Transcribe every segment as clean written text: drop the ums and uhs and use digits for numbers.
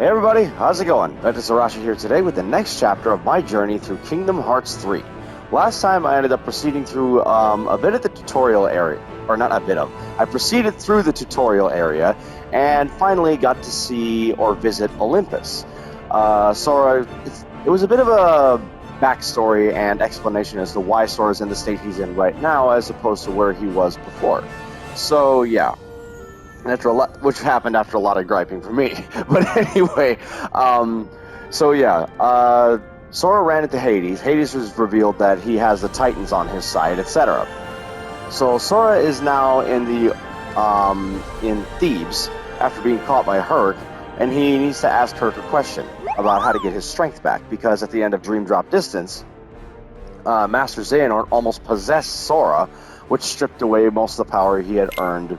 Hey everybody, how's it going? Ventus Arashi here today with the next chapter of my journey through Kingdom Hearts 3. Last time I ended up proceeding through a bit of the tutorial area, or not a bit of, I proceeded through the tutorial area and finally got to see or visit Olympus. Sora, it was a bit of a backstory and explanation as to why Sora's in the state he's in right now as opposed to where he was before. So yeah. After a lot, which happened after a lot of griping for me. But anyway, Sora ran into Hades. Hades was revealed that he has the Titans on his side, etc. So Sora is now in Thebes after being caught by Herc, and he needs to ask Herc a question about how to get his strength back, because at the end of Dream Drop Distance, Master Xehanort almost possessed Sora, which stripped away most of the power he had earned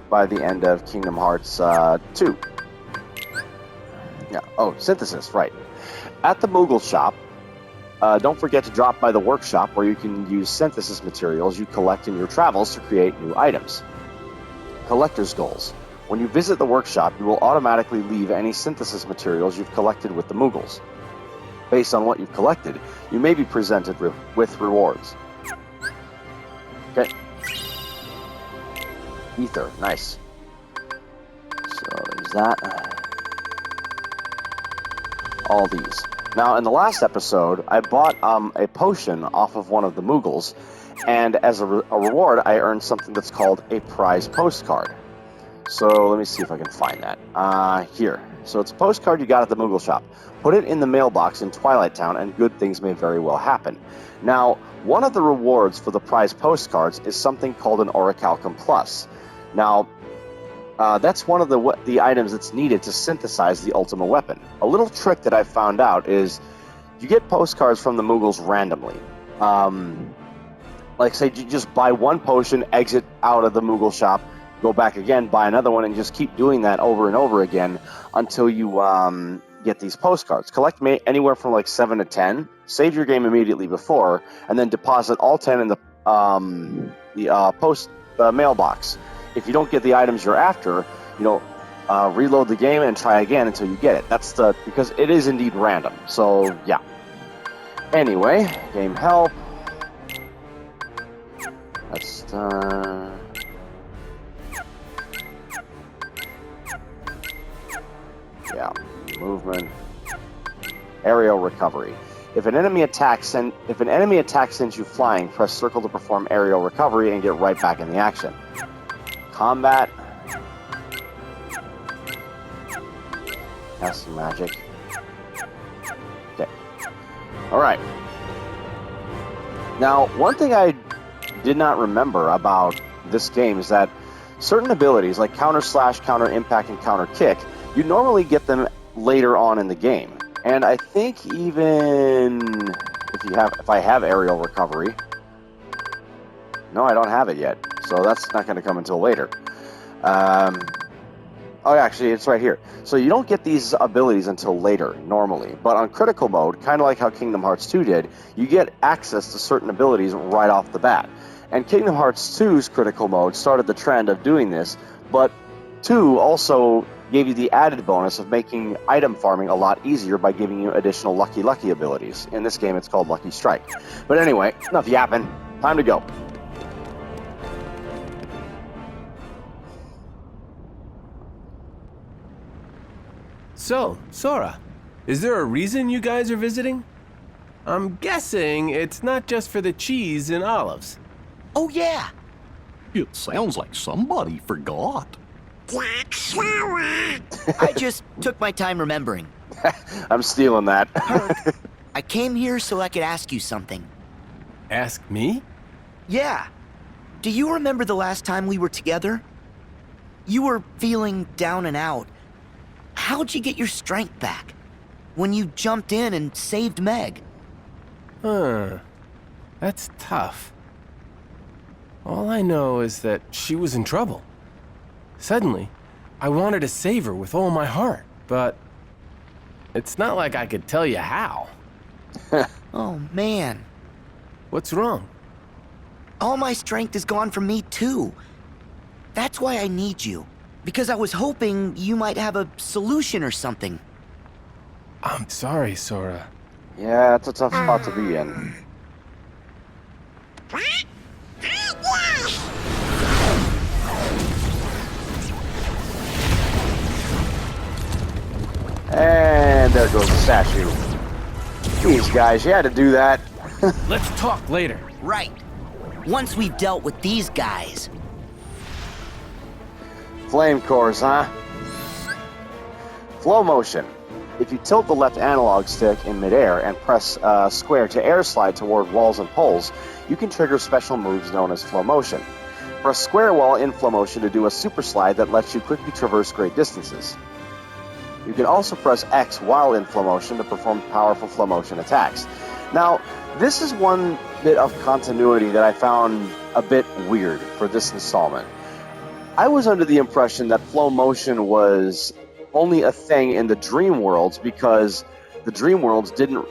by the end of Kingdom Hearts 2. Yeah. Oh, synthesis, right. At the Moogle shop, don't forget to drop by the workshop where you can use synthesis materials you collect in your travels to create new items. Collector's goals. When you visit the workshop, you will automatically leave any synthesis materials you've collected with the Moogles. Based on what you've collected, you may be presented with rewards. Okay. Ether, nice. So there's that. All these. Now, in the last episode, I bought a potion off of one of the Moogles, and as a reward, I earned something that's called a prize postcard. So let me see if I can find that. Here. So it's a postcard you got at the Moogle shop. Put it in the mailbox in Twilight Town, and good things may very well happen. Now, one of the rewards for the prize postcards is something called an Orichalcum Plus. Now, that's one of the items that's needed to synthesize the Ultima weapon. A little trick that I found out is you get postcards from the Moogles randomly. Like, say, you just buy one potion, exit out of the Moogle shop, go back again, buy another one, and just keep doing that over and over again until you get these postcards. Collect anywhere from like 7 to 10, save your game immediately before, and then deposit all 10 in the mailbox. If you don't get the items you're after, reload the game and try again until you get it. Because it is indeed random. So yeah. Anyway, game help. That's yeah, movement. Aerial recovery. If an enemy attack sends you flying, press circle to perform aerial recovery and get right back in the action. Combat. Casting magic. Okay. Alright. Now, one thing I did not remember about this game is that certain abilities, like counter slash, counter impact, and counter kick, you normally get them later on in the game. And I think even if I have aerial recovery, no, I don't have it yet, so that's not going to come until later. Oh, actually, it's right here. So you don't get these abilities until later, normally. But on critical mode, kind of like how Kingdom Hearts 2 did, you get access to certain abilities right off the bat. And Kingdom Hearts 2's critical mode started the trend of doing this, but 2 also gave you the added bonus of making item farming a lot easier by giving you additional Lucky abilities. In this game, it's called Lucky Strike. But anyway, enough yapping. Time to go. So, Sora, is there a reason you guys are visiting? I'm guessing it's not just for the cheese and olives. Oh, yeah. It sounds like somebody forgot. I just took my time remembering. I'm stealing that. Herc, I came here so I could ask you something. Ask me? Yeah. Do you remember the last time we were together? You were feeling down and out. How'd you get your strength back? When you jumped in and saved Meg? That's tough. All I know is that she was in trouble. Suddenly, I wanted to save her with all my heart, but it's not like I could tell you how. Oh, man. What's wrong? All my strength is gone from me, too. That's why I need you. Because I was hoping you might have a solution or something. I'm sorry, Sora. Yeah, it's a tough spot to be in. And there goes the statue. Jeez, guys, you had to do that. Let's talk later. Right. Once we've dealt with these guys. Flame cores, huh? Flow motion. If you tilt the left analog stick in midair and press square to air slide toward walls and poles, you can trigger special moves known as flow motion. Press square while in flow motion to do a super slide that lets you quickly traverse great distances. You can also press X while in flow motion to perform powerful flow motion attacks. Now, this is one bit of continuity that I found a bit weird for this installment. I was under the impression that flow motion was only a thing in the dream worlds because the dream worlds didn't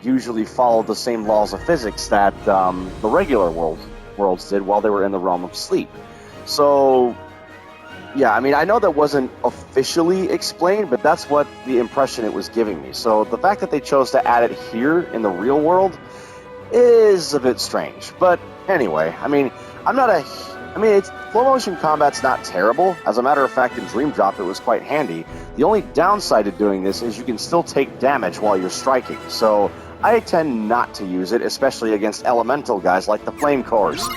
usually follow the same laws of physics that the regular worlds did while they were in the realm of sleep. So, yeah, I mean, I know that wasn't officially explained, but that's what the impression it was giving me. So the fact that they chose to add it here in the real world is a bit strange. But anyway, I mean, flow motion combat's not terrible. As a matter of fact, in Dream Drop, it was quite handy. The only downside to doing this is you can still take damage while you're striking. So I tend not to use it, especially against elemental guys like the Flame Cores.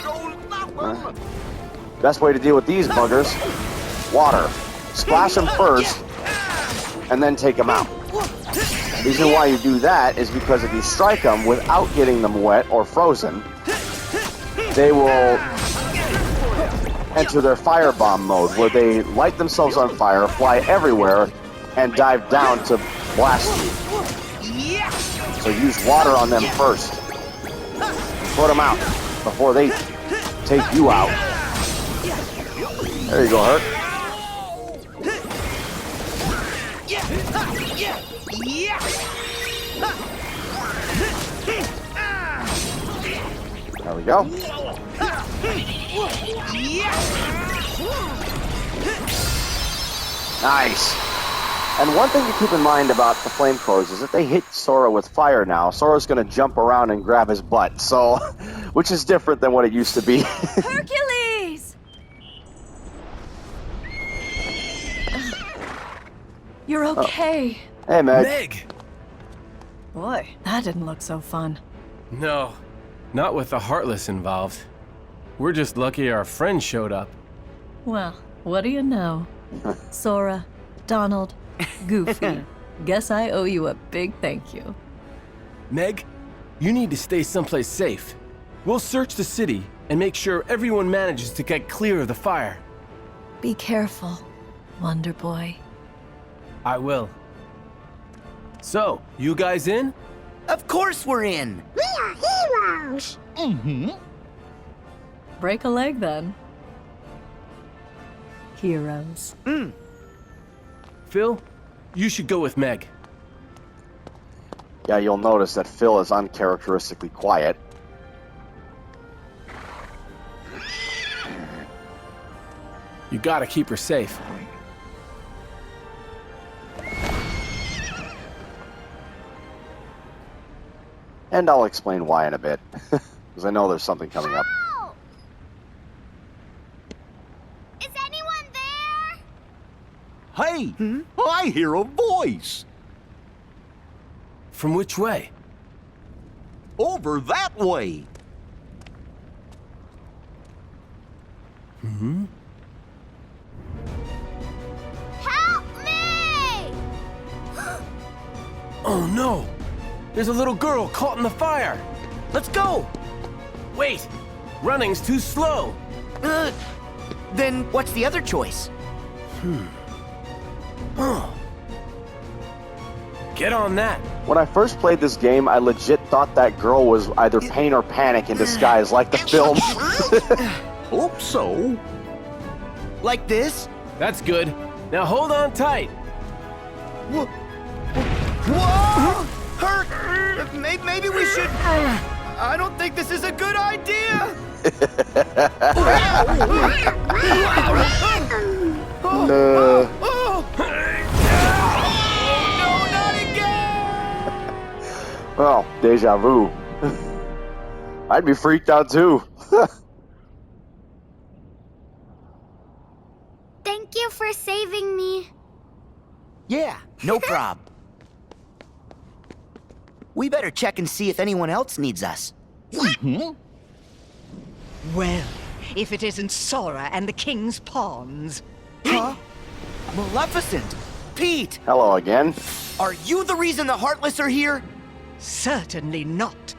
Best way to deal with these buggers, water. Splash them first, and then take them out. The reason why you do that is because if you strike them without getting them wet or frozen, they will enter their firebomb mode, where they light themselves on fire, fly everywhere, and dive down to blast you. So use water on them first. Put them out before they take you out. There you go, Herc. There we go. Nice. And one thing to keep in mind about the flame cores is if they hit Sora with fire now, Sora's going to jump around and grab his butt. So, which is different than what it used to be. Hercules! You're okay. Hey, Meg. Meg! Boy, that didn't look so fun. No, not with the Heartless involved. We're just lucky our friend showed up. Well, what do you know? Sora, Donald, Goofy. Guess I owe you a big thank you. Meg, you need to stay someplace safe. We'll search the city and make sure everyone manages to get clear of the fire. Be careful, Wonder Boy. I will. So, you guys in? Of course we're in. We are heroes. Mm-hmm. Break a leg then. Heroes. Phil, you should go with Meg. Yeah, you'll notice that Phil is uncharacteristically quiet. You gotta keep her safe. And I'll explain why in a bit, because I know there's something coming up. Oh! Is anyone there? Hey, I hear a voice. From which way? Over that way. Help me! Oh no! There's a little girl caught in the fire! Let's go. Wait! Running's too slow! Then what's the other choice? Get on that! When I first played this game, I legit thought that girl was either pain or panic in disguise, like the film. Hope so. Like this? That's good. Now hold on tight! Whoa! Hurt! Maybe we should... I don't think this is a good idea! Oh, no, not again! Well, deja vu. I'd be freaked out too. Thank you for saving me. Yeah, no prob. We better check and see if anyone else needs us. Well, if it isn't Sora and the King's Pawns. Huh? Maleficent! Pete! Hello again. Are you the reason the Heartless are here? Certainly not.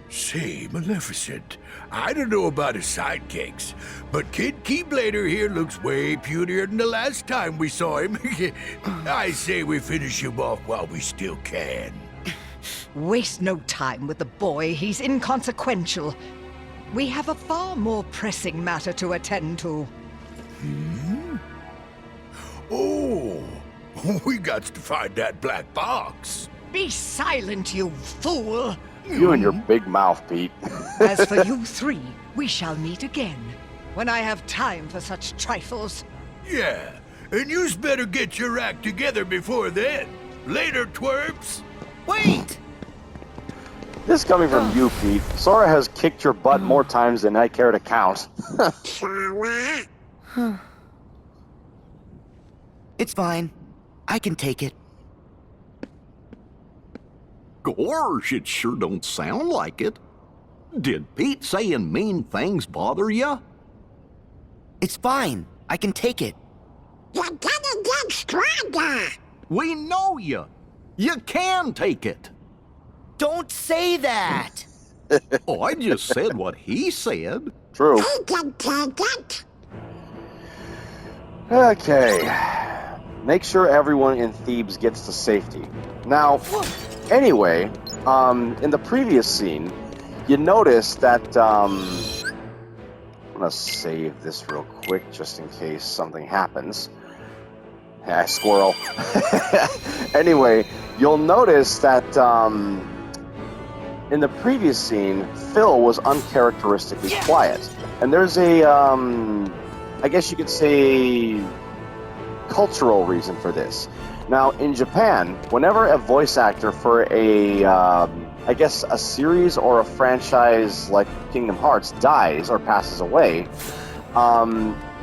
Say, Maleficent, I don't know about his sidekicks, but Kid Keyblader here looks way putier than the last time we saw him. I say we finish him off while we still can. Waste no time with the boy. He's inconsequential. We have a far more pressing matter to attend to. Oh, we got to find that black box. Be silent, you fool! You and your big mouth, Pete. As for you three, we shall meet again, when I have time for such trifles. Yeah, and you's better get your act together before then. Later, twerps. Wait! This coming from you, Pete. Sora has kicked your butt more times than I care to count. It's fine. I can take it. Gosh, it sure don't sound like it. Did Pete saying mean things bother ya? It's fine. I can take it. You're gonna get stronger. We know ya. You can take it. Don't say that! Oh, I just said what he said. True. I can take it. Okay. Make sure everyone in Thebes gets to safety. Now, anyway, in the previous scene, you notice that, I'm gonna save this real quick just in case something happens. Ah, squirrel. Anyway, you'll notice that, in the previous scene, Phil was uncharacteristically quiet. And there's a, I guess you could say, cultural reason for this. Now, in Japan, whenever a voice actor for a, I guess a series or a franchise like Kingdom Hearts dies or passes away,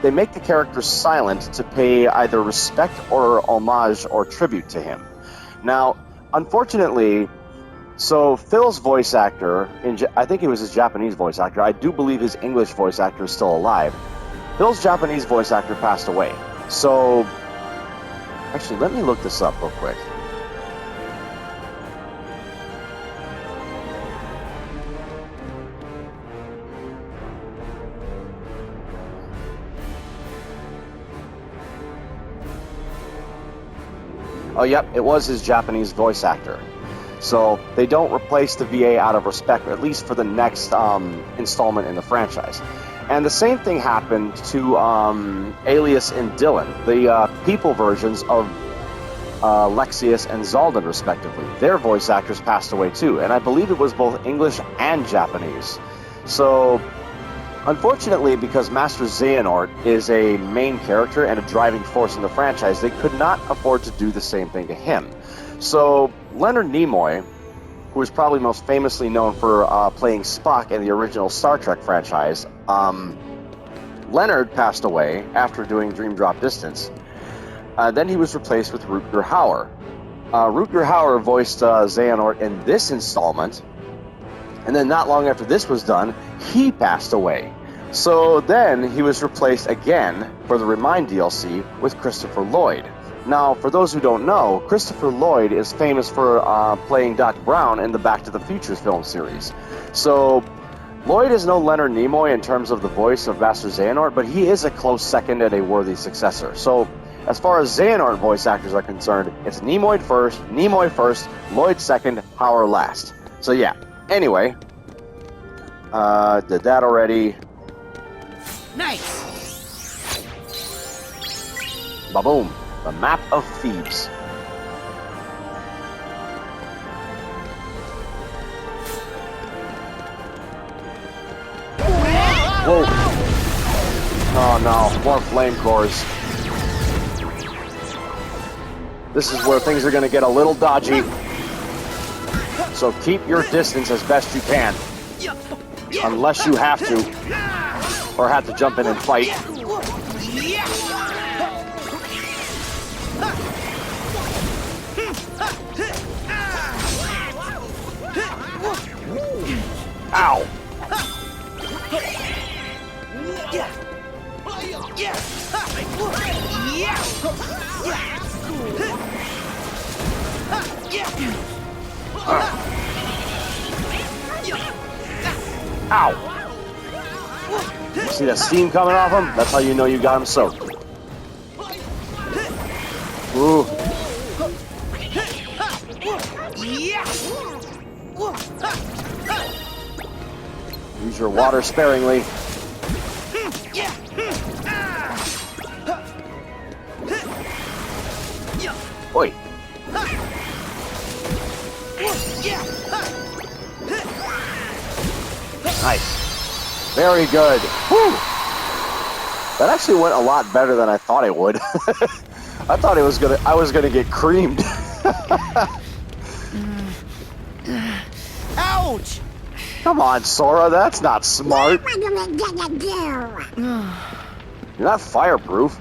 they make the character silent to pay either respect or homage or tribute to him. Now, unfortunately, so Phil's voice actor, I think he was his Japanese voice actor, I do believe his English voice actor is still alive. Phil's Japanese voice actor passed away. So, actually, let me look this up real quick. Oh, yep, it was his Japanese voice actor. So they don't replace the VA out of respect, at least for the next installment in the franchise. And the same thing happened to Alias and Dylan, the people versions of Lexius and Zaldin, respectively. Their voice actors passed away too, and I believe it was both English and Japanese. So, unfortunately, because Master Xehanort is a main character and a driving force in the franchise, they could not afford to do the same thing to him. So, Leonard Nimoy, who is probably most famously known for playing Spock in the original Star Trek franchise, Leonard passed away after doing Dream Drop Distance. Then he was replaced with Rutger Hauer. Rutger Hauer voiced Xehanort in this installment, and then not long after this was done, he passed away. So then he was replaced again for the Remind DLC with Christopher Lloyd. Now, for those who don't know, Christopher Lloyd is famous for playing Doc Brown in the Back to the Future film series. So, Lloyd is no Leonard Nimoy in terms of the voice of Master Xehanort, but he is a close second and a worthy successor. So, as far as Xehanort voice actors are concerned, it's Nimoy first, Lloyd second, Hauer last. So yeah, anyway, did that already. Nice! Ba-boom. The map of Thebes. Whoa. Oh no, more flame cores. This is where things are going to get a little dodgy. So keep your distance as best you can. Unless you have to. Or have to jump in and fight. Ow! Ow! See that steam coming off him? That's how you know you got him soaked. Ooh. Use your water sparingly. Oi. Nice. Very good. Whew. That actually went a lot better than I thought it would. I thought I was gonna get creamed. Ouch! Come on, Sora, that's not smart. What are we gonna do? You're not fireproof.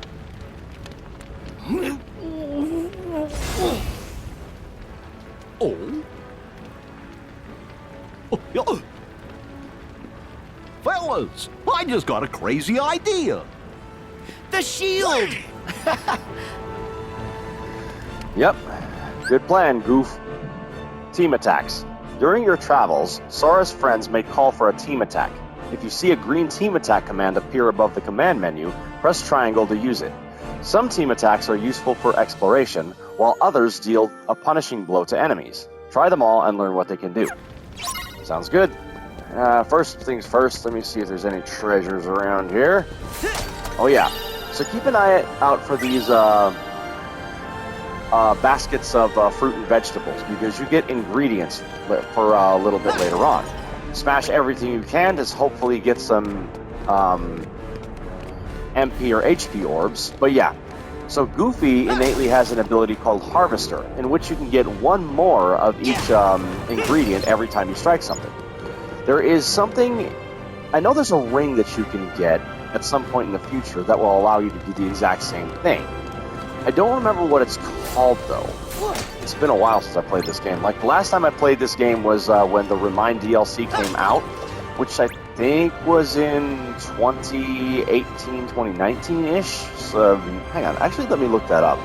Oh. Oh. Fellas, I just got a crazy idea. The shield! Yep. Good plan, Goof. Team attacks. During your travels, Sora's friends may call for a team attack. If you see a green team attack command appear above the command menu, press triangle to use it. Some team attacks are useful for exploration, while others deal a punishing blow to enemies. Try them all and learn what they can do. Sounds good. First things first, let me see if there's any treasures around here. Oh yeah. So keep an eye out for these baskets of fruit and vegetables, because you get ingredients for a little bit later on. Smash everything you can to hopefully get some MP or HP orbs. But yeah, so Goofy innately has an ability called Harvester, in which you can get one more of each ingredient every time you strike something. There is something, I know there's a ring that you can get at some point in the future that will allow you to do the exact same thing. I don't remember what it's called though. It's been a while since I played this game. Like the last time I played this game was when the Remind DLC came out, which I think was in 2018, 2019-ish. So hang on, actually let me look that up.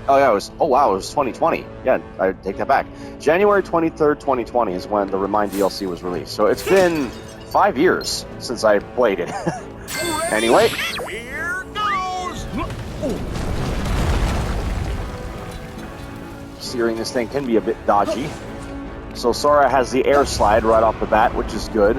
Oh yeah, it was 2020. Yeah, I take that back. January 23rd, 2020 is when the Remind DLC was released. So it's been 5 years since I played it. Anyway. Here goes! Steering this thing can be a bit dodgy. So Sora has the air slide right off the bat, which is good.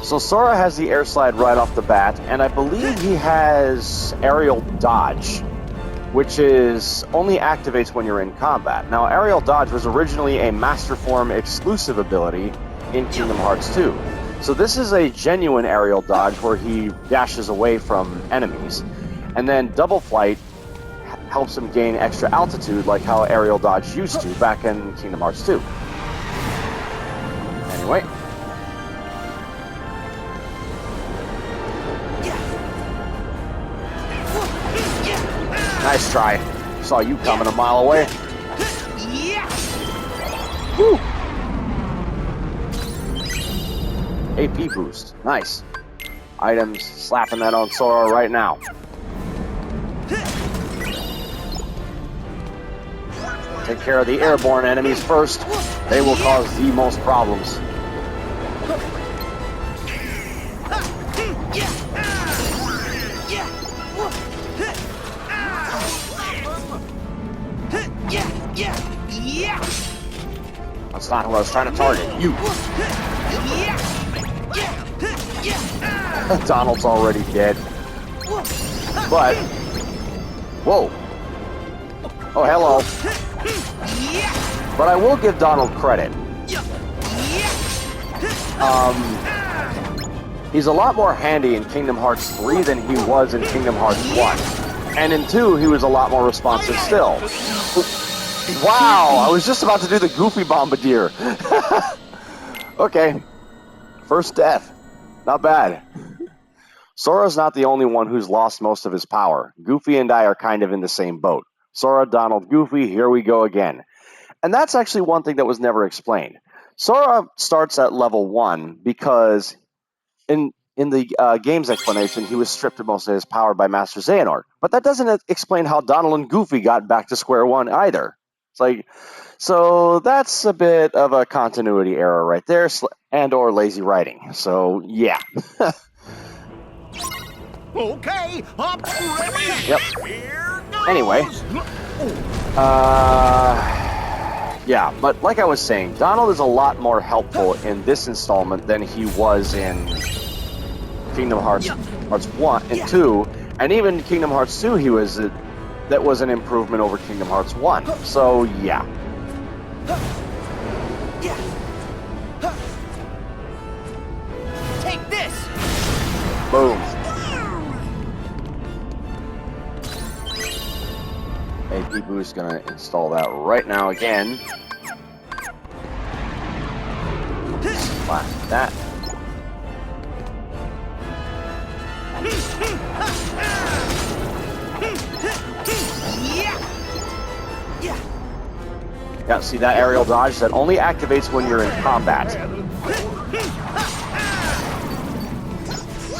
So Sora has the air slide right off the bat, and I believe he has aerial dodge, which is only activates when you're in combat. Now, aerial dodge was originally a Master Form exclusive ability in Kingdom Hearts 2. So this is a genuine aerial dodge where he dashes away from enemies. And then double flight helps him gain extra altitude like how aerial dodge used to back in Kingdom Hearts 2. Anyway. Nice try. Saw you coming a mile away. Woo! AP boost. Nice. Items. Slapping that on Sora right now. Take care of the airborne enemies first. They will cause the most problems. That's not who I was trying to target. You. Donald's already dead. But, whoa. Oh, hello. But I will give Donald credit. he's a lot more handy in Kingdom Hearts 3 than he was in Kingdom Hearts 1. And in 2, he was a lot more responsive still. Wow, I was just about to do the Goofy Bombardier. Okay, first death. Not bad. Sora's not the only one who's lost most of his power. Goofy and I are kind of in the same boat. Sora, Donald, Goofy, here we go again. And that's actually one thing that was never explained. Sora starts at level 1 because in the game's explanation, he was stripped of most of his power by Master Xehanort. But that doesn't explain how Donald and Goofy got back to square one either. It's like, so that's a bit of a continuity error right there, and or lazy writing. So, yeah. Okay, up ready. Yep. Here goes. Anyway. Yeah, but like I was saying, Donald is a lot more helpful in this installment than he was in Kingdom Hearts 1 and 2, and even Kingdom Hearts 2 that was an improvement over Kingdom Hearts 1. So, yeah. Take this! Boom. Hey, Peeboo's gonna install that right now again. Blast that. Yeah, see that aerial dodge? That only activates when you're in combat.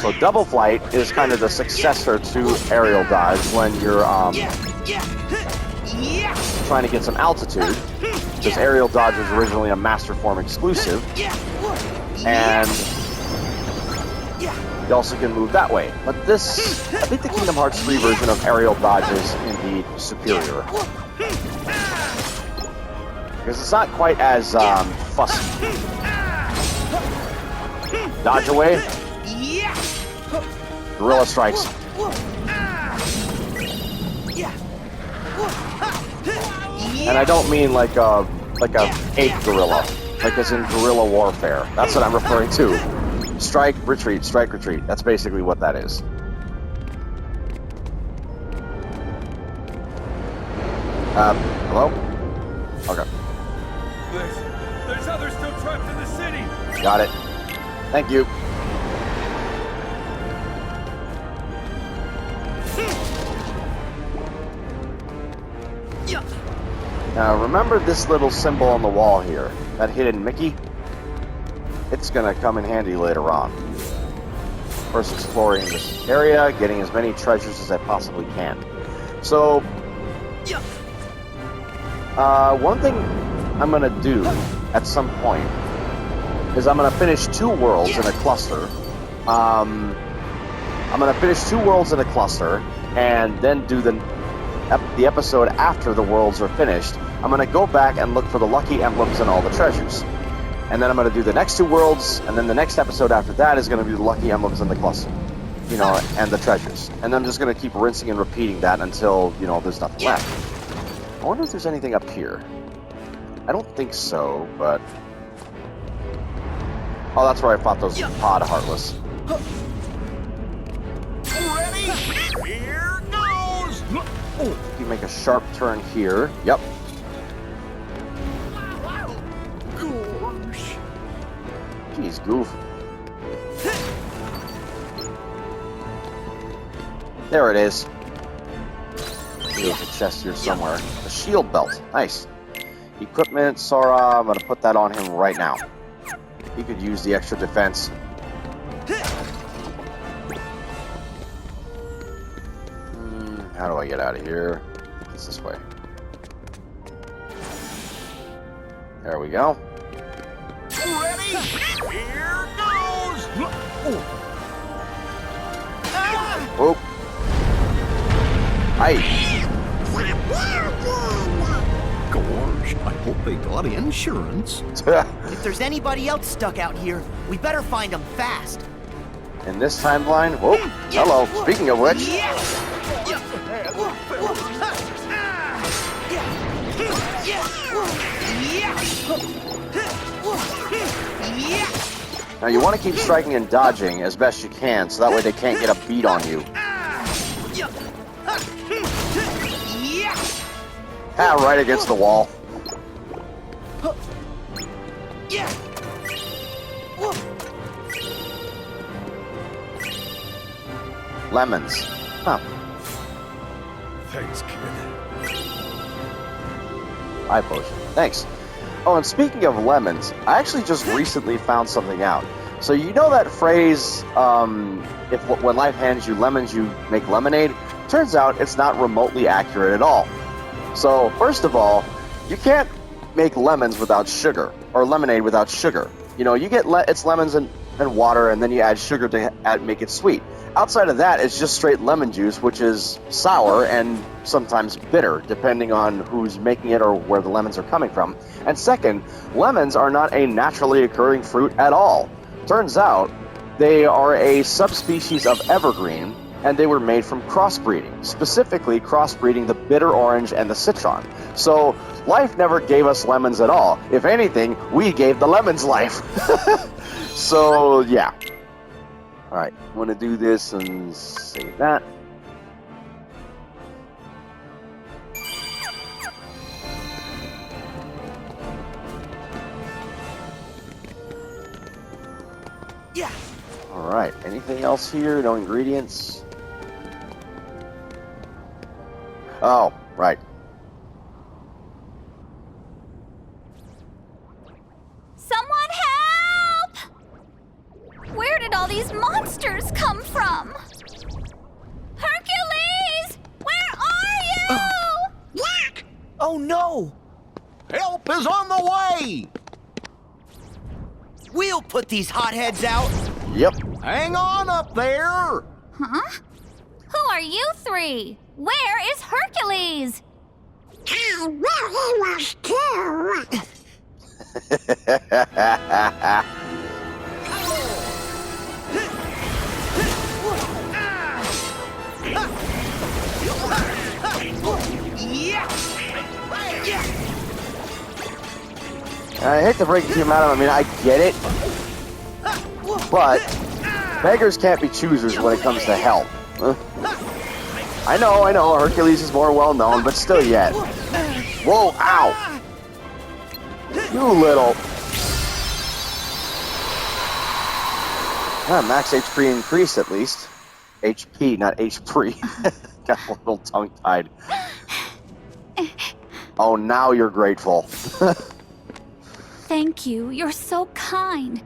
So double flight is kind of the successor to aerial dodge when you're trying to get some altitude, because aerial dodge was originally a Master Form exclusive, and you also can move that way. But this, I think the Kingdom Hearts 3 version of aerial dodge is indeed superior, because it's not quite as fussy. Dodge away. Gorilla strikes. And I don't mean like a ape gorilla, like as in guerrilla warfare. That's what I'm referring to. Strike, retreat, strike, retreat. That's basically what that is. Hello? Okay. There's others still trapped in the city. Got it. Thank you. Now remember this little symbol on the wall here, that hidden Mickey? It's gonna come in handy later on. First exploring this area, getting as many treasures as I possibly can. So, one thing I'm gonna do at some point is I'm gonna finish 2 worlds in a cluster. I'm gonna finish 2 worlds in a cluster, and then do the episode after the worlds are finished. I'm going to go back and look for the lucky emblems and all the treasures. And then I'm going to do the next 2 worlds, and then the next episode after that is going to be the lucky emblems and the cluster. You know, and the treasures. And I'm just going to keep rinsing and repeating that until, you know, there's nothing left. I wonder if there's anything up here. I don't think so, but... Oh, that's where I fought those pod Heartless. Ready? Here goes. You make a sharp turn here. Yep. Gosh. Jeez, Goof. There it is. There's a chest here somewhere. A shield belt. Nice. Equipment, Sora. I'm going to put that on him right now. He could use the extra defense. How do I get out of here? It's this way. There we go. Ready? Here goes. Whoop. Hi. Gosh, I hope they got insurance. If there's anybody else stuck out here, we better find them fast. In this timeline, whoop. Hello. Speaking of which. Now you want to keep striking and dodging as best you can, so that way they can't get a beat on you. Ah, right against the wall. Lemons. Huh. Thanks, kid. Eye potion. Thanks. Oh, and speaking of lemons, I actually just recently found something out. So you know that phrase, when life hands you lemons, you make lemonade? Turns out it's not remotely accurate at all. So, first of all, you can't make lemons without sugar, or lemonade without sugar. You know, you get it's lemons and water, and then you add sugar to make it sweet. Outside of that, it's just straight lemon juice, which is sour and sometimes bitter, depending on who's making it or where the lemons are coming from. And second, lemons are not a naturally occurring fruit at all. Turns out, they are a subspecies of evergreen, and they were made from crossbreeding, specifically crossbreeding the bitter orange and the citron. So, life never gave us lemons at all. If anything, we gave the lemons life. So, yeah. Alright, I'm going to do this and save that. Yeah. Alright, anything else here? No ingredients? Oh, right. Someone help! Where did all these monsters come from? Hercules! Where are you? Black! Oh no! Help is on the way! We'll put these hotheads out. Yep. Hang on up there! Huh? Who are you three? Where is Hercules? I really was too. I hate to break it to you, madam. I mean, I get it. But beggars can't be choosers when it comes to help. I know, Hercules is more well known, but still yet. Whoa, ow! You little... max HP increased at least. HP, not HP. Got a little tongue-tied. Oh, now you're grateful. Thank you. You're so kind.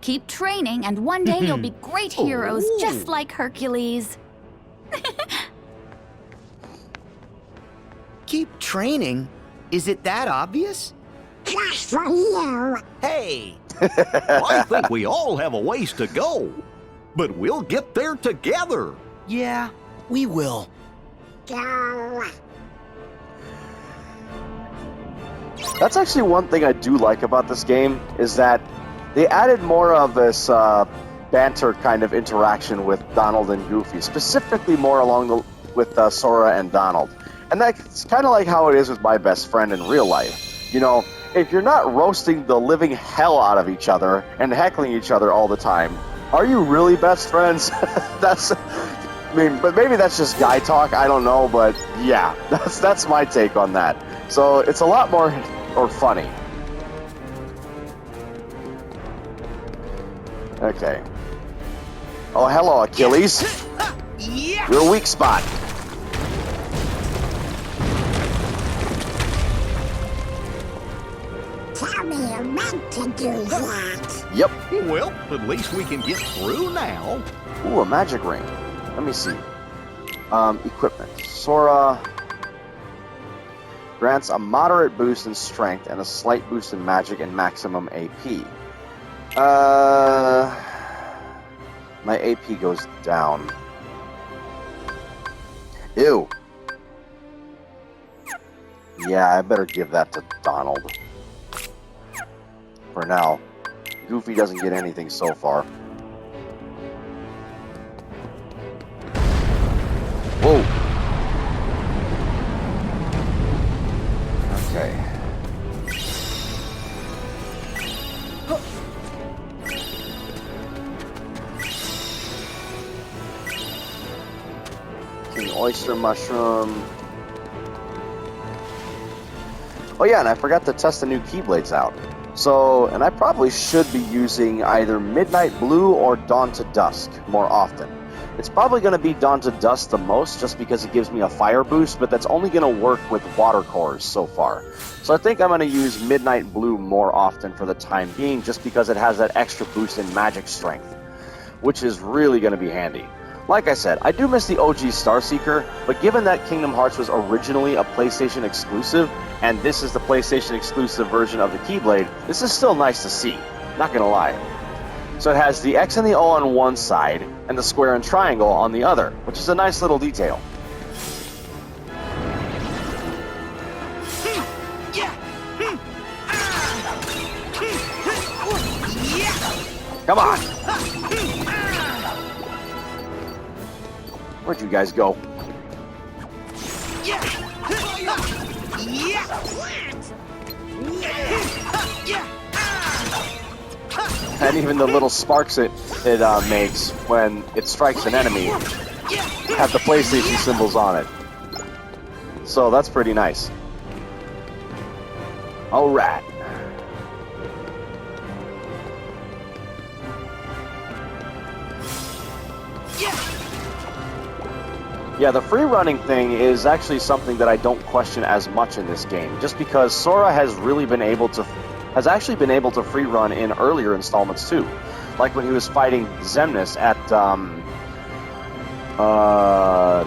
Keep training, and one day you'll be great heroes, just like Hercules. Keep training? Is it that obvious? Just for you. Hey! I think we all have a ways to go, but we'll get there together. Yeah, we will. Go. That's actually one thing I do like about this game, is that they added more of this banter kind of interaction with Donald and Goofy, specifically more with Sora and Donald. And that's kind of like how it is with my best friend in real life. You know, if you're not roasting the living hell out of each other and heckling each other all the time, are you really best friends? But maybe that's just guy talk, I don't know, but yeah, that's my take on that. So it's a lot more funny. Okay. Oh, hello, Achilles. Your weak spot. Tell me you meant to do that. Yep. Well, at least we can get through now. Ooh, a magic ring. Let me see. Equipment. Sora grants a moderate boost in strength and a slight boost in magic and maximum AP. My AP goes down. Ew. Yeah, I better give that to Donald. For now. Goofy doesn't get anything so far. Whoa. Okay. King Oyster Mushroom. Oh yeah, and I forgot to test the new Keyblades out. So, and I probably should be using either Midnight Blue or Dawn to Dusk more often. It's probably going to be Dawn to Dusk the most, just because it gives me a fire boost, but that's only going to work with water cores so far. So I think I'm going to use Midnight Blue more often for the time being, just because it has that extra boost in magic strength, which is really going to be handy. Like I said, I do miss the OG Starseeker, but given that Kingdom Hearts was originally a PlayStation exclusive, and this is the PlayStation exclusive version of the Keyblade, this is still nice to see, not gonna lie. So it has the X and the O on one side, and the square and triangle on the other, which is a nice little detail. Come on! Where'd you guys go? And even the little sparks it makes when it strikes an enemy have the PlayStation symbols on it. So that's pretty nice. Alright. Yeah, the free running thing is actually something that I don't question as much in this game, just because Sora has actually been able to free run in earlier installments too, like when he was fighting Xemnas at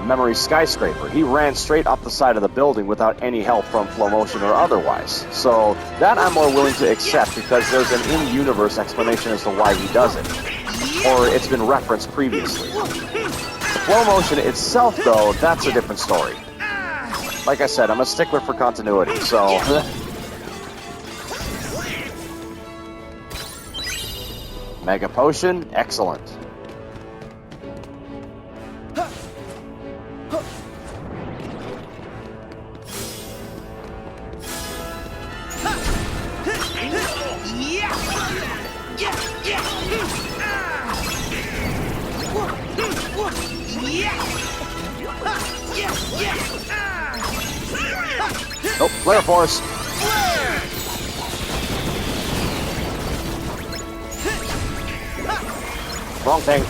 Memory Skyscraper. He ran straight up the side of the building without any help from flow motion or otherwise. So that I'm more willing to accept, because there's an in-universe explanation as to why he does it, or it's been referenced previously. Flow motion itself, though, that's a different story. Like I said, I'm a stickler for continuity, so... Mega Potion, excellent. Oh, Flare Force! Wrong thing.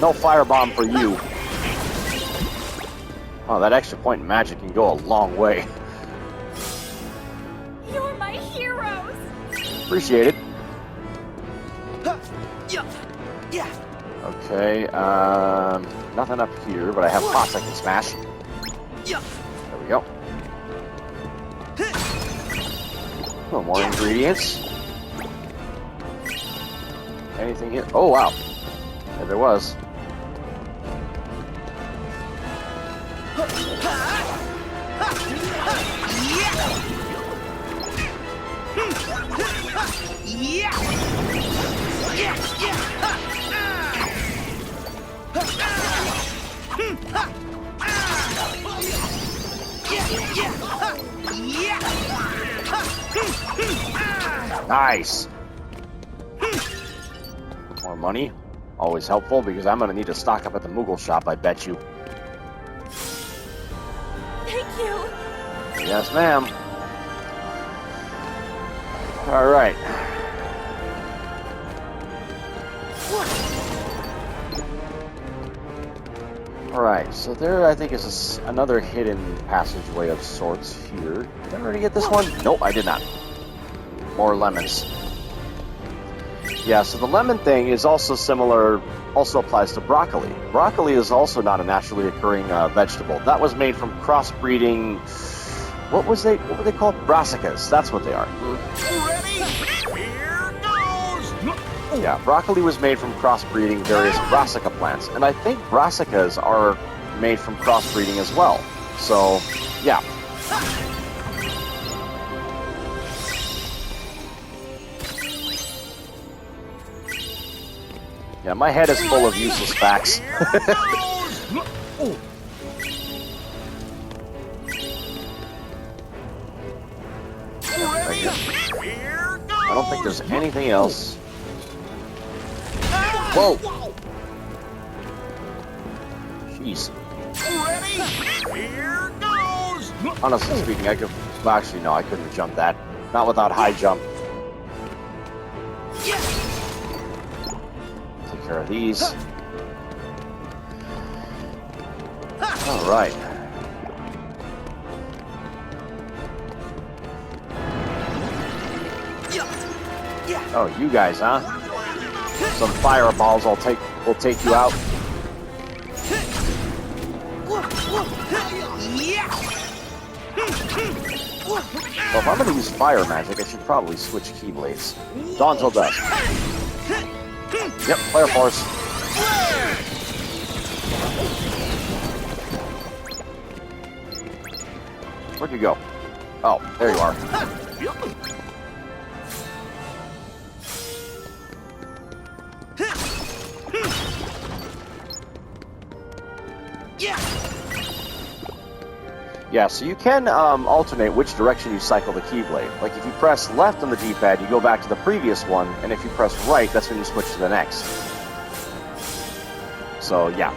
No firebomb for you. Oh, that extra point in magic can go a long way. You're my heroes! Appreciate it. Okay, nothing up here, but I have pots I can smash. There we go. Oh, more ingredients. Anything here? Oh, wow. Yeah, there was. Nice. More money. Always helpful, because I'm going to need to stock up at the Moogle shop, I bet you. Thank you! Yes, ma'am. Alright. Alright, so there I think is another hidden passageway of sorts here. Did I already get this one? Nope, I did not. More lemons. Yeah, so the lemon thing is also similar, also applies to broccoli. Broccoli is also not a naturally occurring vegetable. That was made from crossbreeding. What were they called? Brassicas. That's what they are. Ready? Here goes! Yeah, broccoli was made from crossbreeding various brassica plants, and I think brassicas are made from crossbreeding as well. So, yeah. Yeah, my head is full of useless facts. I don't think there's anything else. Whoa! Jeez. Ready? Here goes! Honestly speaking, I could... Well, actually, no, I couldn't have jumped that. Not without high jump. Take care of these. Alright. Oh, you guys, huh? Some fireballs will take you out. Well, if I'm gonna use fire magic, I should probably switch keyblades. Dawn till dusk. Yep, Fire Force. Where'd you go? Oh, there you are. Yeah, so you can alternate which direction you cycle the Keyblade. Like if you press left on the D-pad, you go back to the previous one, and if you press right, that's when you switch to the next. So yeah.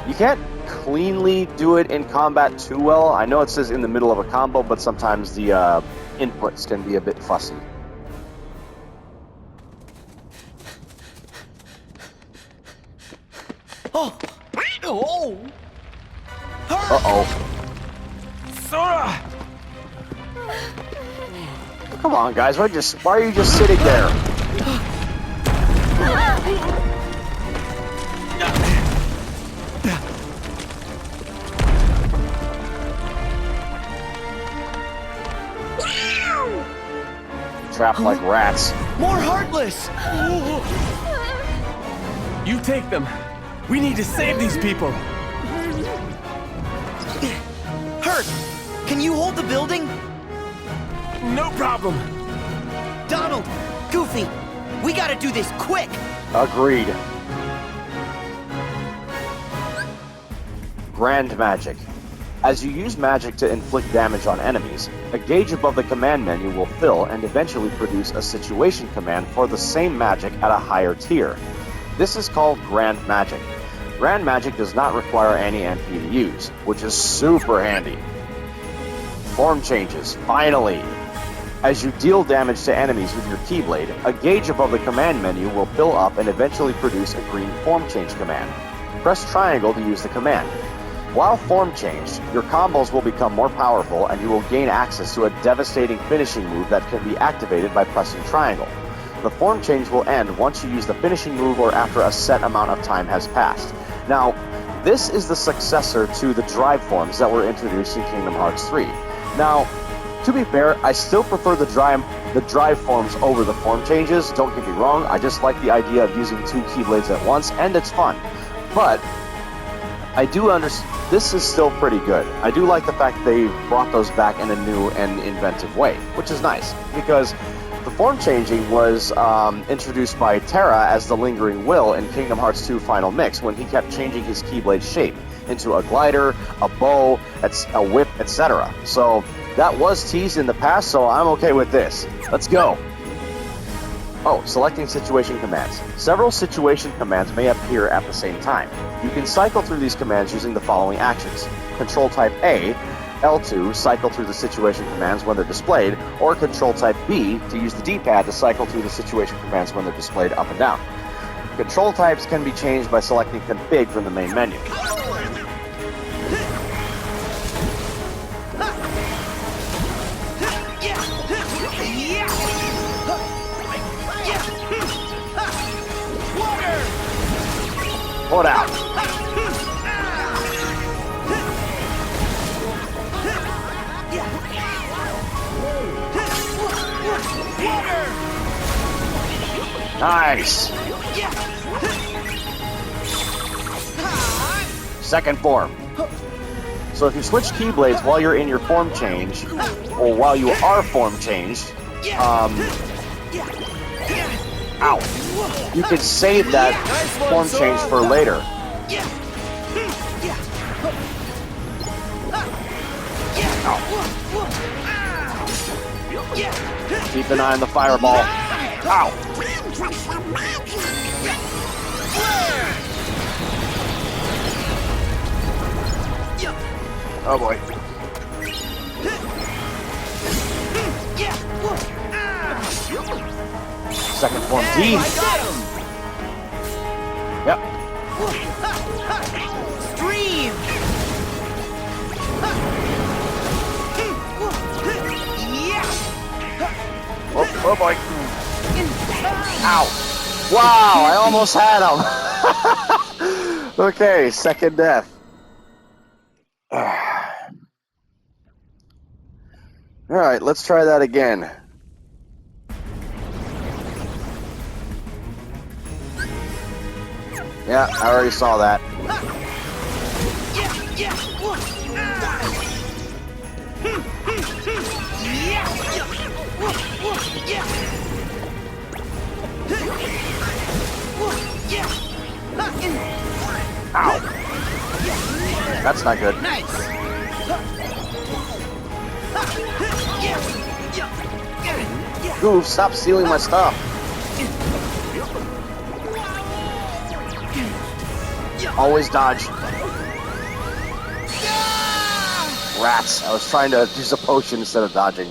You can't cleanly do it in combat too well. I know it says in the middle of a combo, but sometimes the inputs can be a bit fussy. Oh! Oh! Uh-oh. Sora! Come on, guys, why are you just sitting there? Trapped like rats. More Heartless! You take them. We need to save these people. Hurt! Can you hold the building? No problem. Donald! Goofy! We gotta do this quick! Agreed. Grand Magic. As you use magic to inflict damage on enemies, a gauge above the command menu will fill and eventually produce a situation command for the same magic at a higher tier. This is called Grand Magic. Grand Magic does not require any MP to use, which is super handy. Form changes, finally! As you deal damage to enemies with your Keyblade, a gauge above the command menu will fill up and eventually produce a green form change command. Press triangle to use the command. While form changed, your combos will become more powerful and you will gain access to a devastating finishing move that can be activated by pressing triangle. The form change will end once you use the finishing move or after a set amount of time has passed. Now, this is the successor to the drive forms that were introduced in Kingdom Hearts 3. Now, to be fair, I still prefer the drive forms over the form changes, don't get me wrong, I just like the idea of using two Keyblades at once, and it's fun. But, I do understand, this is still pretty good. I do like the fact they brought those back in a new and inventive way, which is nice, because the form changing was introduced by Terra as the Lingering Will in Kingdom Hearts 2 Final Mix when he kept changing his Keyblade shape into a glider, a bow, a whip, etc. So that was teased in the past, so I'm okay with this. Let's go! Oh, selecting situation commands. Several situation commands may appear at the same time. You can cycle through these commands using the following actions. Control type A, L2, cycle through the situation commands when they're displayed, or Control type B to use the D-pad to cycle through the situation commands when they're displayed up and down. Control types can be changed by selecting Config from the main menu. Pull it out. Nice. Second form. So if you switch Keyblades while you're in your form change, or while you are form changed, ow. You can save that form change for later. Keep an eye on the fireball. Ow! Time for some magic. Oh boy. Second form D. Yep. Stream! Oh boy. Ow. Wow, I almost had him. Okay, second death. Alright, let's try that again. Yeah, I already saw that. Ow! That's not good. Goof, stop stealing my stuff. Always dodge. Rats. I was trying to use a potion instead of dodging.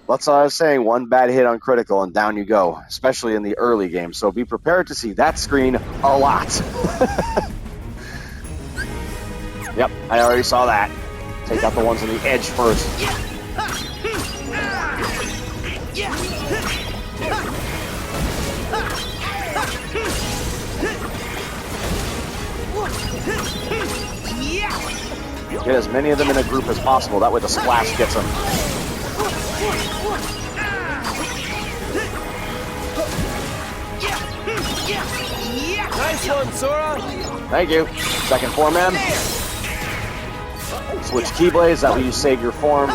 That's all I was saying. One bad hit on critical and down you go, especially in the early game. So be prepared to see that screen a lot. Yep, I already saw that. Take out the ones on the edge first. Get as many of them in a group as possible. That way the splash gets them. Nice one, Sora! Thank you. Second form M. Switch Keyblades, that way you save your form.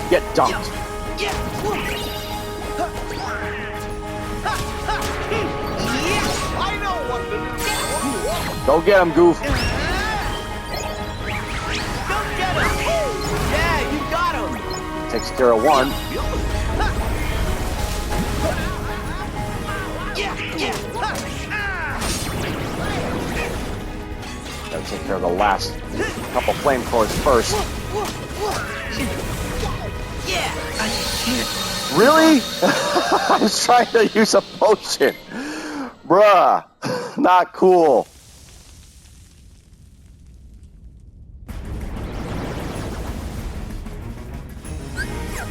Get dumped. Go get him, Goof. Yeah, you got him! Takes care of one. Gotta take care of the last couple flame cores first. Really? I was trying to use a potion. Bruh. Not cool.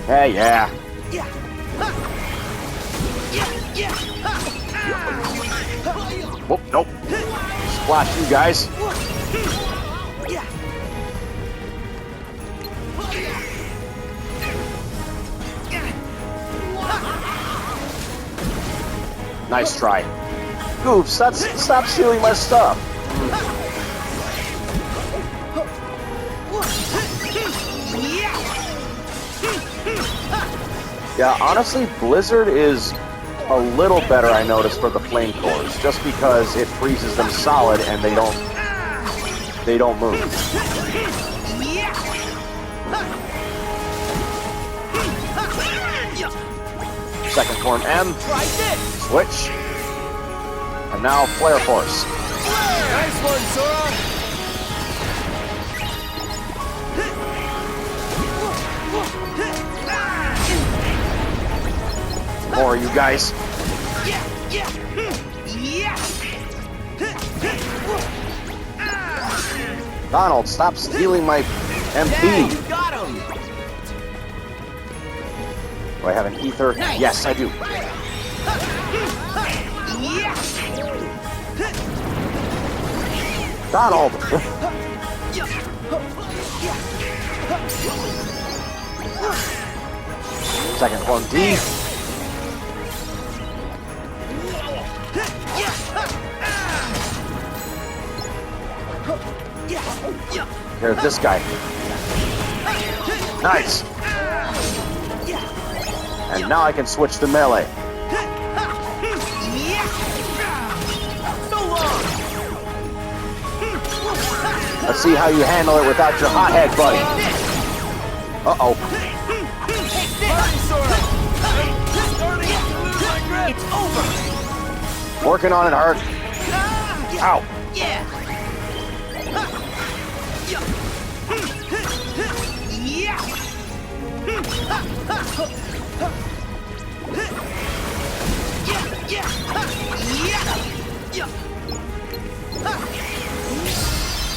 Hey, yeah. Whoop, nope. Splash you guys. Nice try. Goof, stop stealing my stuff. Yeah, honestly, Blizzard is a little better, I noticed, for the flame cores, just because it freezes them solid and they don't move. Second form M. Switch. And now Flare Force. Nice one, Sora! More, you guys. Donald, stop stealing my MP. You got him! Do I have an ether? Yes, I do. Donald! Second form D. Here's this guy. Nice! And now I can switch to melee. Let's see how you handle it without your hothead buddy. Uh-oh. It's over. Working on it, Hurt. Ow. Yeah.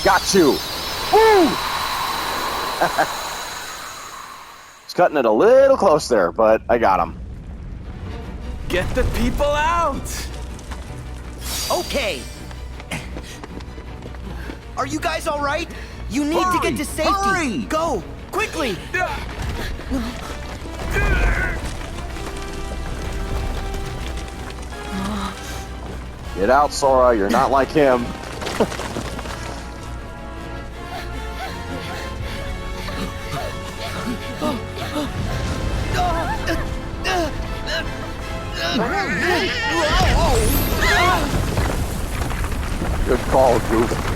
Got you. Woo! It's cutting it a little close there, but I got him. Get the people out! Okay. Are you guys all right? You need to get to safety. Hurry! Go, quickly. Get out, Sora. You're not like him. Good call, Goof.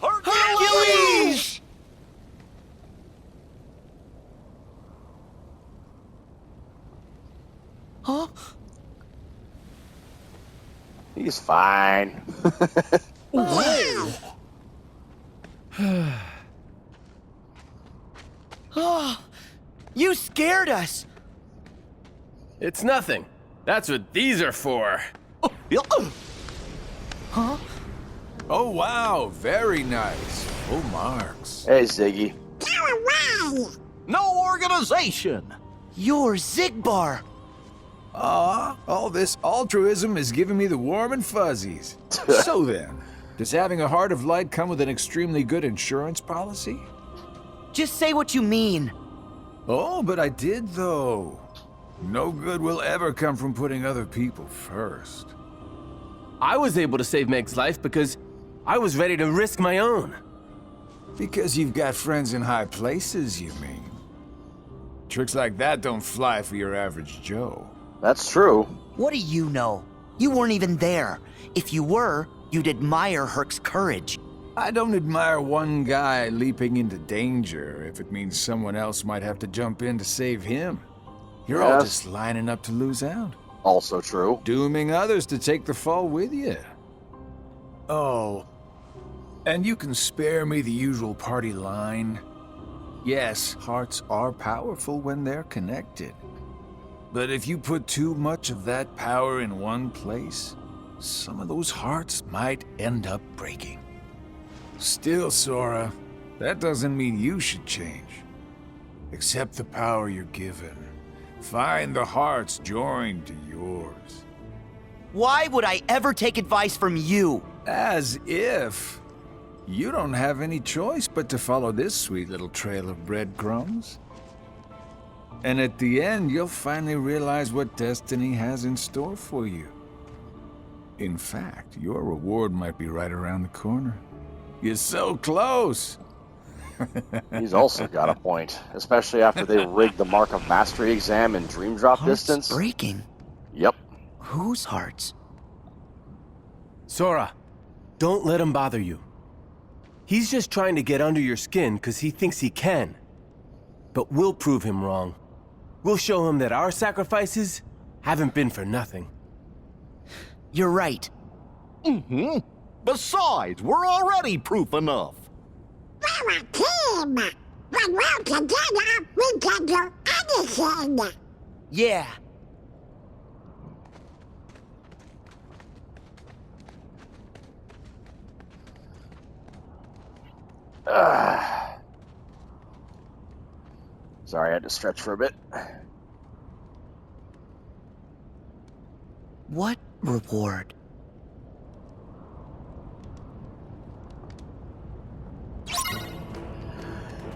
Hercules! Huh? He's fine. Oh, you scared us. It's nothing. That's what these are for. Huh? Oh, wow. Very nice. Full marks. Hey, Ziggy. Go away! No organization. You're Xigbar. All this altruism is giving me the warm and fuzzies. So then, does having a heart of light come with an extremely good insurance policy? Just say what you mean. Oh, but I did, though. No good will ever come from putting other people first. I was able to save Meg's life because I was ready to risk my own. Because you've got friends in high places, you mean? Tricks like that don't fly for your average Joe. That's true. What do you know? You weren't even there. If you were, you'd admire Herc's courage. I don't admire one guy leaping into danger if it means someone else might have to jump in to save him. You're all Yes. just lining up to lose out. Also true. Dooming others to take the fall with you. Oh, and you can spare me the usual party line. Yes, hearts are powerful when they're connected. But if you put too much of that power in one place, some of those hearts might end up breaking. Still, Sora, that doesn't mean you should change. Accept the power you're given. Find the hearts joined to yours. Why would I ever take advice from you? As if. You don't have any choice but to follow this sweet little trail of breadcrumbs. And at the end, you'll finally realize what destiny has in store for you. In fact, your reward might be right around the corner. You're so close! He's also got a point, especially after they rigged the Mark of Mastery exam in Dream Drop Hearts distance. breaking? Yep. Whose hearts? Sora, don't let him bother you. He's just trying to get under your skin because he thinks he can. But we'll prove him wrong. We'll show him that our sacrifices haven't been for nothing. You're right. Mm-hmm. Besides, we're already proof enough. We're a team! When we're together, we can do anything! Yeah. Sorry, I had to stretch for a bit. What reward?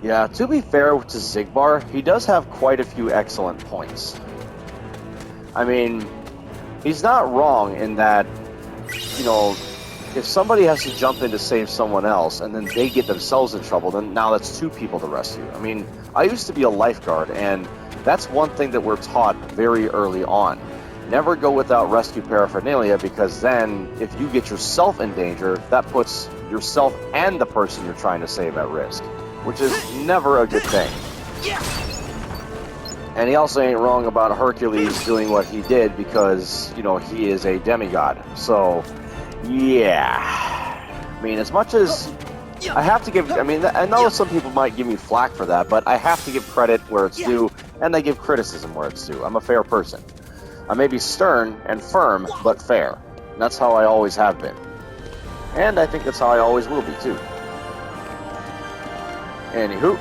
Yeah, to be fair to Xigbar, he does have quite a few excellent points. I mean, he's not wrong in that, you know, if somebody has to jump in to save someone else and then they get themselves in trouble, then now that's two people to rescue. I mean, I used to be a lifeguard, and that's one thing that we're taught very early on. Never go without rescue paraphernalia, because then if you get yourself in danger, that puts yourself and the person you're trying to save at risk, which is never a good thing. And he also ain't wrong about Hercules doing what he did because, you know, he is a demigod. So, yeah. I mean, as much as I have to give, I mean, I know some people might give me flack for that, but I have to give credit where it's due, and I give criticism where it's due. I'm a fair person. I may be stern and firm, but fair. And that's how I always have been. And I think that's how I always will be, too. Anywho.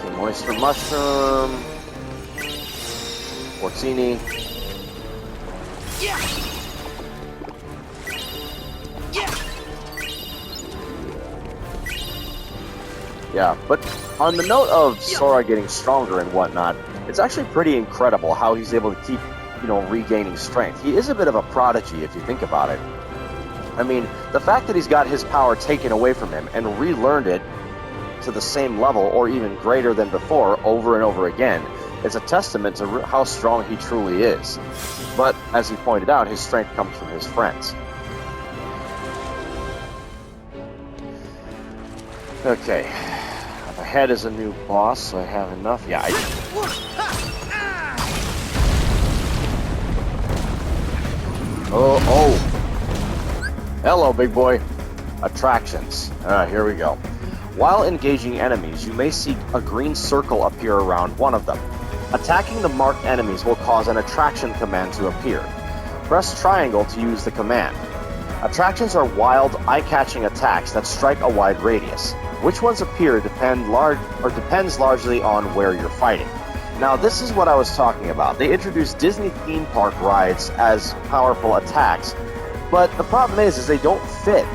Some oyster mushroom. Porcini. Yeah, but on the note of Sora getting stronger and whatnot, it's actually pretty incredible how he's able to keep, you know, regaining strength. He is a bit of a prodigy if you think about it. I mean, the fact that he's got his power taken away from him and relearned it to the same level or even greater than before over and over again is a testament to how strong he truly is. But, as he pointed out, his strength comes from his friends. Okay. Up ahead is a new boss, so I have enough. Yeah, Oh. Hello, big boy. Attractions. Here we go. While engaging enemies, you may see a green circle appear around one of them. Attacking the marked enemies will cause an attraction command to appear. Press triangle to use the command. Attractions are wild, eye-catching attacks that strike a wide radius. Which ones appear depends largely on where you're fighting. Now, this is what I was talking about. They introduced Disney theme park rides as powerful attacks, but the problem is they don't fit.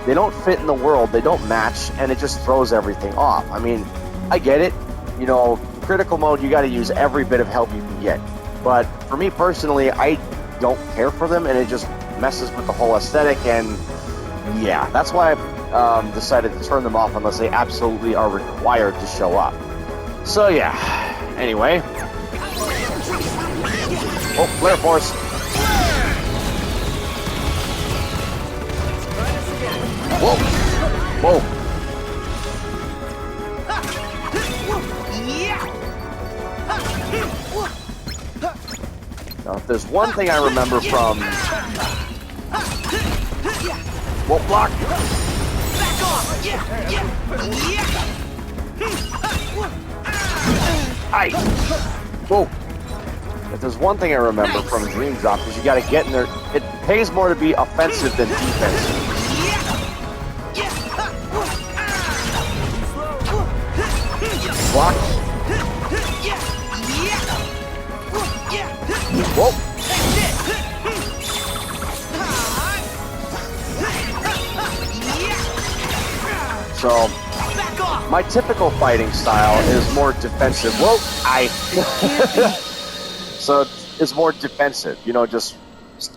They don't fit in the world, they don't match, and it just throws everything off. I mean, I get it. You know, critical mode, you gotta use every bit of help you can get. But for me personally, I don't care for them, and it just messes with the whole aesthetic, and yeah, that's why I decided to turn them off unless they absolutely are required to show up. So yeah, anyway. Oh, flare force. Whoa! Whoa! Now, if there's one thing I remember from... Whoa, block! Aye! Whoa! If there's one thing I remember from Dream Drop, is you gotta get in there. It pays more to be offensive than defensive. Block. Whoa. So, my typical fighting style is more defensive. Whoa, So, it's more defensive. You know, just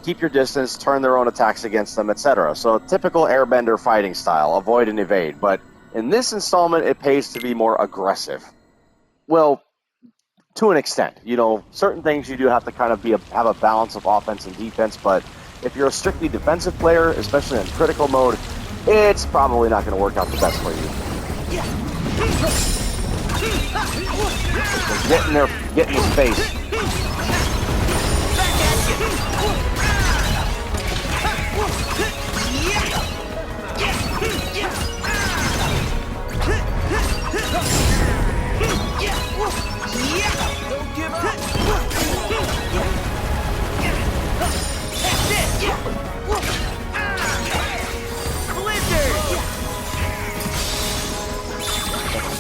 keep your distance, turn their own attacks against them, etc. So, typical airbender fighting style, avoid and evade. But in this installment, it pays to be more aggressive. Well, to an extent. You know, certain things you do have to kind of have a balance of offense and defense, but if you're a strictly defensive player, especially in critical mode, it's probably not going to work out the best for you. So get in there, get in his face. Don't give up.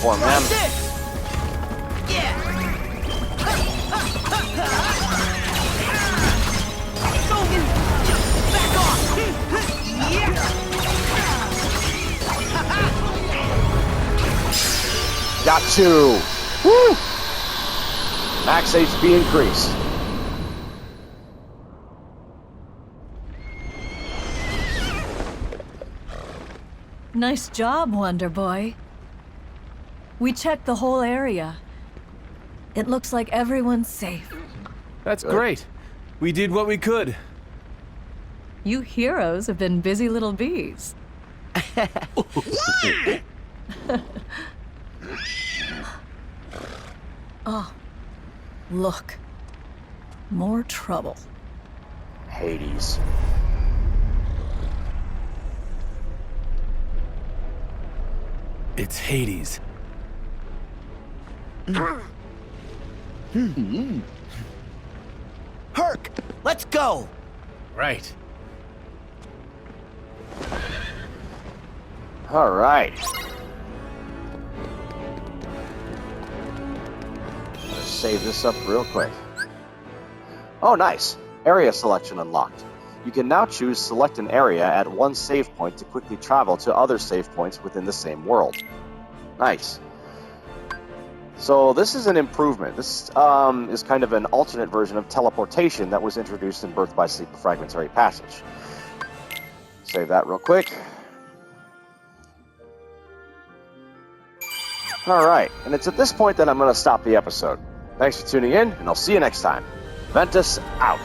For man. Got two. Woo! Max HP increase. Nice job, Wonder Boy. We checked the whole area. It looks like everyone's safe. That's great. We did what we could. You heroes have been busy little bees. Oh, look. More trouble. Hades. It's Hades. Herc, let's go! Right. All right. Let's save this up real quick. Oh, nice. Area selection unlocked. You can now choose select an area at one save point to quickly travel to other save points within the same world. Nice. So this is an improvement. This is kind of an alternate version of teleportation that was introduced in Birth by Sleep: A Fragmentary Passage. Save that real quick. Alright, and it's at this point that I'm going to stop the episode. Thanks for tuning in, and I'll see you next time. Ventus out.